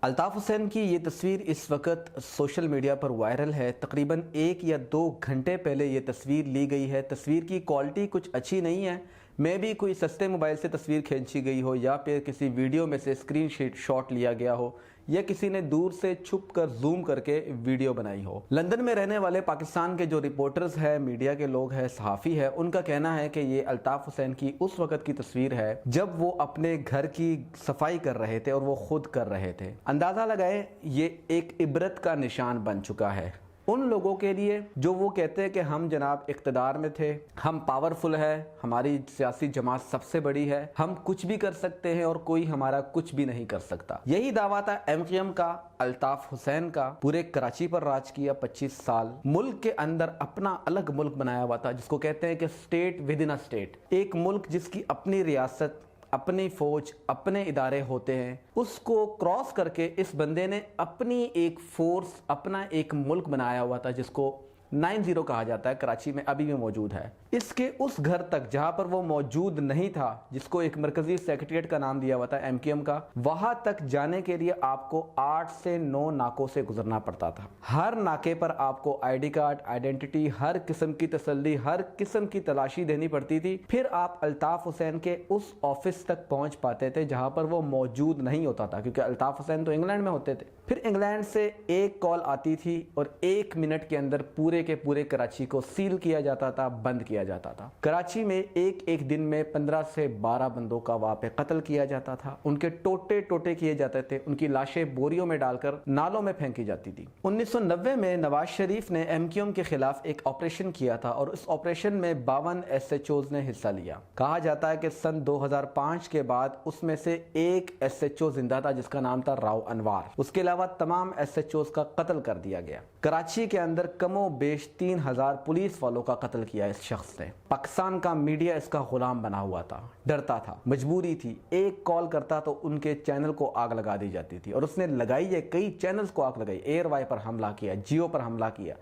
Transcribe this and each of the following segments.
الطاف حسین کی یہ تصویر اس وقت سوشل میڈیا پر وائرل ہے۔ تقریباً 1 یا 2 گھنٹے پہلے یہ تصویر لی گئی ہے۔ تصویر کی کوالٹی کچھ اچھی نہیں ہے، میں بھی کوئی سستے موبائل سے تصویر کھینچی گئی ہو یا پھر کسی ویڈیو میں سے اسکرین شاٹ لیا گیا ہو یا کسی نے دور سے چھپ کر زوم کر کے ویڈیو بنائی ہو۔ لندن میں رہنے والے پاکستان کے جو رپورٹرز ہیں، میڈیا کے لوگ ہیں، صحافی ہیں، ان کا کہنا ہے کہ یہ الطاف حسین کی اس وقت کی تصویر ہے جب وہ اپنے گھر کی صفائی کر رہے تھے اور وہ خود کر رہے تھے۔ اندازہ لگائیں یہ ایک عبرت کا نشان بن چکا ہے ان لوگوں کے لیے جو وہ کہتے ہیں کہ ہم جناب اقتدار میں تھے، ہم پاورفل ہے، ہماری سیاسی جماعت سب سے بڑی ہے، ہم کچھ بھی کر سکتے ہیں اور کوئی ہمارا کچھ بھی نہیں کر سکتا۔ یہی دعویٰ تھا MQM کا، الطاف حسین کا۔ پورے کراچی پر راج کیا 25 سال، ملک کے اندر اپنا الگ ملک بنایا ہوا تھا جس کو کہتے ہیں کہ اسٹیٹ ود ان اسٹیٹ، ایک ملک جس کی اپنی ریاست، اپنی فوج، اپنے ادارے ہوتے ہیں۔ اس کو کراس کر کے اس بندے نے اپنی ایک فورس، اپنا ایک ملک بنایا ہوا تھا جس کو 90 کہا جاتا ہے، کراچی میں ابھی بھی موجود ہے۔ اس کے اس گھر تک جہاں پر وہ موجود نہیں تھا، جس کو ایک مرکزی سیکریٹریٹ کا نام دیا ہوا تھا MQM کا، وہاں تک جانے کے لیے آپ کو 8 سے 9 ناکوں سے گزرنا پڑتا تھا۔ ہر ناکے پر آپ کو ID کارڈ، آئیڈینٹی، ہر قسم کی تسلی، ہر قسم کی تلاشی دینی پڑتی تھی، پھر آپ الطاف حسین کے اس آفس تک پہنچ پاتے تھے جہاں پر وہ موجود نہیں ہوتا تھا، کیونکہ الطاف حسین تو انگلینڈ میں ہوتے تھے۔ پھر انگلینڈ سے ایک کال آتی تھی اور 1 منٹ کے اندر پورے کے پورے کراچی کو سیل کیا جاتا تھا، بند کیا جاتا تھا۔ کراچی میں ایک دن میں 15 سے 12 بندوں کا وہاں پہ قتل کیا جاتا تھا، ان کے ٹوٹے کیے جاتے تھے، ان کی لاشیں بوریوں میں ڈال کر نالوں میں پھینکی جاتی تھی۔ 1990 میں نواز شریف نے MQM کے خلاف ایک آپریشن کیا تھا اور اس آپریشن میں 52 SHOs نے حصہ لیا۔ کہا جاتا ہے کہ سن 2005 کے بعد اس میں سے ایک SHO زندہ تھا جس کا نام تھا راؤ انوار۔ اس کے علاوہ تمام SHOs کا قتل کر دیا گیا۔ کراچی کے اندر کم و بیش 3000 پولیس والوں کا قتل کیا اس شخص نے۔ پاکستان کا میڈیا اس کا غلام بنا ہوا تھا، ڈرتا تھا، مجبوری تھی، ایک کال کرتا تو ان کے چینل کو آگ لگا دی جاتی تھی، اور اس نے لگائی ہے، کئی چینلز کو آگ لگائی، ایئر وائی پر حملہ کیا، جیو پر حملہ کیا،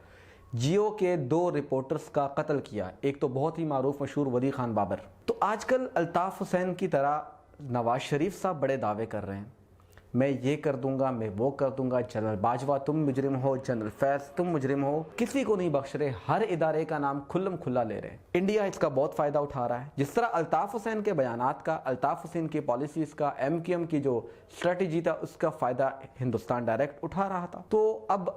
جیو کے 2 رپورٹرز کا قتل کیا، ایک تو بہت ہی معروف مشہور ولی خان بابر۔ تو آج کل الطاف حسین کی طرح نواز شریف صاحب بڑے دعوے کر رہے ہیں، میں یہ کر دوں گا، میں وہ کر دوں گا، جنرل باجوہ تم مجرم ہو، جنرل فیض تم مجرم ہو، کسی کو نہیں بخش رہے، ہر ادارے کا نام کھلم کھلا لے رہے ہیں۔ انڈیا اس کا بہت فائدہ اٹھا رہا ہے، جس طرح الطاف حسین کے بیانات کا، الطاف حسین کی پالیسیز کا، MQM کی جو اسٹریٹجی تھا، اس کا فائدہ ہندوستان ڈائریکٹ اٹھا رہا تھا۔ تو اب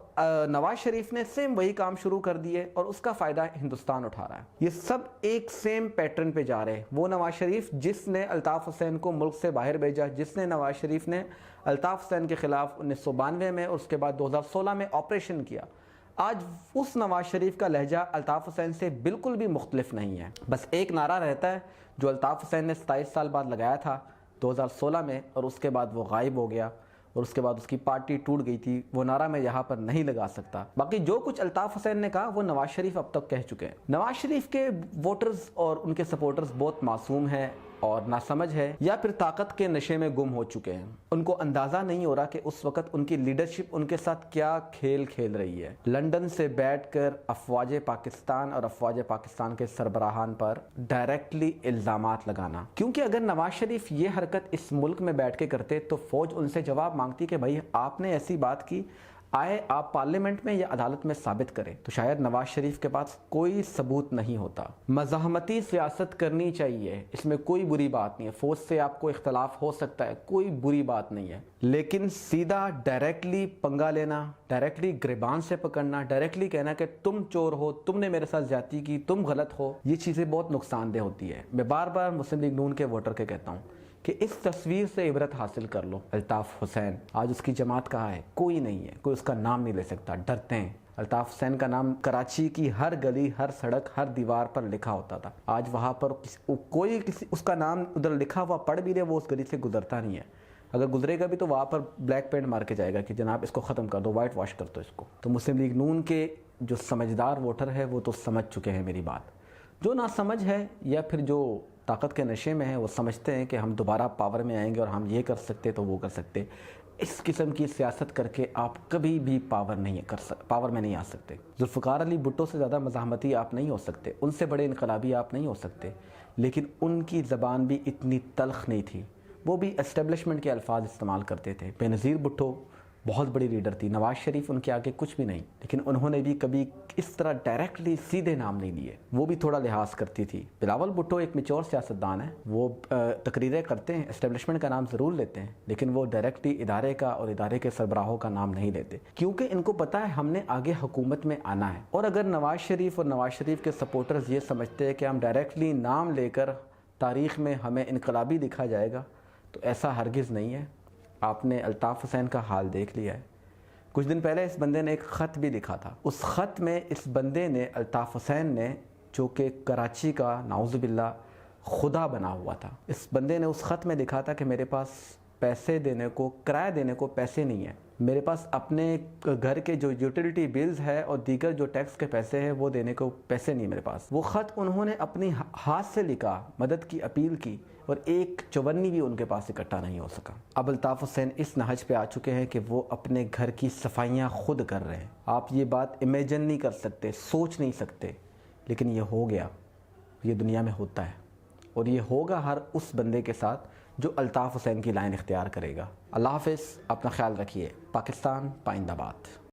نواز شریف نے سیم وہی کام شروع کر دیے اور اس کا فائدہ ہندوستان اٹھا رہا ہے۔ یہ سب ایک سیم پیٹرن پہ جا رہے ہیں۔ وہ نواز شریف جس نے الطاف حسین کو ملک سے باہر بھیجا، جس نے نواز شریف نے الطاف حسین کے خلاف 1992 میں اور اس کے بعد 2016 میں آپریشن کیا، آج اس نواز شریف کا لہجہ الطاف حسین سے بالکل بھی مختلف نہیں ہے۔ بس ایک نعرہ رہتا ہے جو الطاف حسین نے 27 سال بعد لگایا تھا 2016 میں، اور اس کے بعد وہ غائب ہو گیا اور اس کے بعد اس کی پارٹی ٹوٹ گئی تھی، وہ نعرہ میں یہاں پر نہیں لگا سکتا۔ باقی جو کچھ الطاف حسین نے کہا وہ نواز شریف اب تک کہہ چکے ہیں۔ نواز شریف کے ووٹرز اور ان کے سپورٹرز بہت معصوم ہیں اور ناسمجھ ہے، یا پھر طاقت کے نشے میں گم ہو چکے ہیں۔ ان کو اندازہ نہیں ہو رہا کہ اس وقت ان کی لیڈرشپ ان کے ساتھ کیا کھیل کھیل رہی ہے۔ لندن سے بیٹھ کر افواج پاکستان اور افواج پاکستان کے سربراہان پر ڈائریکٹلی الزامات لگانا، کیونکہ اگر نواز شریف یہ حرکت اس ملک میں بیٹھ کے کرتے تو فوج ان سے جواب مانگتی کہ بھائی آپ نے ایسی بات کی، آئے آپ پارلیمنٹ میں یا عدالت میں ثابت کریں، تو شاید نواز شریف کے پاس کوئی ثبوت نہیں ہوتا۔ مزاحمتی سیاست کرنی چاہیے، اس میں کوئی بری بات نہیں ہے، فوج سے آپ کو اختلاف ہو سکتا ہے، کوئی بری بات نہیں ہے، لیکن سیدھا ڈائریکٹلی پنگا لینا، ڈائریکٹلی گریبان سے پکڑنا، ڈائریکٹلی کہنا کہ تم چور ہو، تم نے میرے ساتھ زیادتی کی، تم غلط ہو، یہ چیزیں بہت نقصان دہ ہوتی ہے۔ میں بار بار مسلم لیگ نون کے ووٹر کے کہتا ہوں کہ اس تصویر سے عبرت حاصل کر لو۔ الطاف حسین، آج اس کی جماعت کہاں ہے؟ کوئی نہیں ہے، کوئی اس کا نام نہیں لے سکتا، ڈرتے ہیں۔ الطاف حسین کا نام کراچی کی ہر گلی، ہر سڑک، ہر دیوار پر لکھا ہوتا تھا، آج وہاں پر کوئی اس کا نام ادھر لکھا ہوا پڑھ بھی لے، وہ اس گلی سے گزرتا نہیں ہے، اگر گزرے گا بھی تو وہاں پر بلیک پینٹ مار کے جائے گا کہ جناب اس کو ختم کر دو، وائٹ واش کر دو اس کو۔ تو مسلم لیگ نون کے جو سمجھدار ووٹر ہے وہ تو سمجھ چکے ہیں میری بات، جو نہ سمجھ ہے یا پھر جو طاقت کے نشے میں ہے وہ سمجھتے ہیں کہ ہم دوبارہ پاور میں آئیں گے اور ہم یہ کر سکتے تو وہ کر سکتے۔ اس قسم کی سیاست کر کے آپ کبھی بھی پاور میں نہیں آ سکتے۔ ذوالفقار علی بھٹو سے زیادہ مزاحمتی آپ نہیں ہو سکتے، ان سے بڑے انقلابی آپ نہیں ہو سکتے، لیکن ان کی زبان بھی اتنی تلخ نہیں تھی، وہ بھی اسٹیبلشمنٹ کے الفاظ استعمال کرتے تھے۔ بے نظیر بھٹو بہت بڑی لیڈر تھی، نواز شریف ان کے آگے کچھ بھی نہیں، لیکن انہوں نے بھی کبھی اس طرح ڈائریکٹلی سیدھے نام نہیں لیے، وہ بھی تھوڑا لحاظ کرتی تھی۔ بلاول بھٹو ایک میچور سیاستدان ہے، وہ تقریریں کرتے ہیں، اسٹیبلشمنٹ کا نام ضرور لیتے ہیں، لیکن وہ ڈائریکٹلی ادارے کا اور ادارے کے سربراہوں کا نام نہیں لیتے، کیونکہ ان کو پتہ ہے ہم نے آگے حکومت میں آنا ہے۔ اور اگر نواز شریف اور نواز شریف کے سپورٹرز یہ سمجھتے ہیں کہ ہم ڈائریکٹلی نام لے کر تاریخ میں ہمیں انقلابی دکھا جائے گا، تو ایسا ہرگز نہیں ہے۔ آپ نے الطاف حسین کا حال دیکھ لیا ہے، کچھ دن پہلے اس بندے نے ایک خط بھی لکھا تھا، اس خط میں اس بندے نے، الطاف حسین نے، جو کہ کراچی کا نعوذ باللہ خدا بنا ہوا تھا، اس بندے نے اس خط میں لکھا تھا کہ میرے پاس پیسے دینے کو، کرایہ دینے کو پیسے نہیں ہیں، میرے پاس اپنے گھر کے جو یوٹیلیٹی بلز ہے اور دیگر جو ٹیکس کے پیسے ہیں وہ دینے کو پیسے نہیں میرے پاس۔ وہ خط انہوں نے اپنی ہاتھ سے لکھا، مدد کی اپیل کی، اور ایک چونی بھی ان کے پاس اکٹھا نہیں ہو سکا۔ اب الطاف حسین اس نہج پہ آ چکے ہیں کہ وہ اپنے گھر کی صفائیاں خود کر رہے ہیں۔ آپ یہ بات امیجن نہیں کر سکتے، سوچ نہیں سکتے، لیکن یہ ہو گیا، یہ دنیا میں ہوتا ہے، اور یہ ہوگا ہر اس بندے کے ساتھ جو الطاف حسین کی لائن اختیار کرے گا۔ اللہ حافظ، اپنا خیال رکھیے۔ پاکستان پائندہ باد۔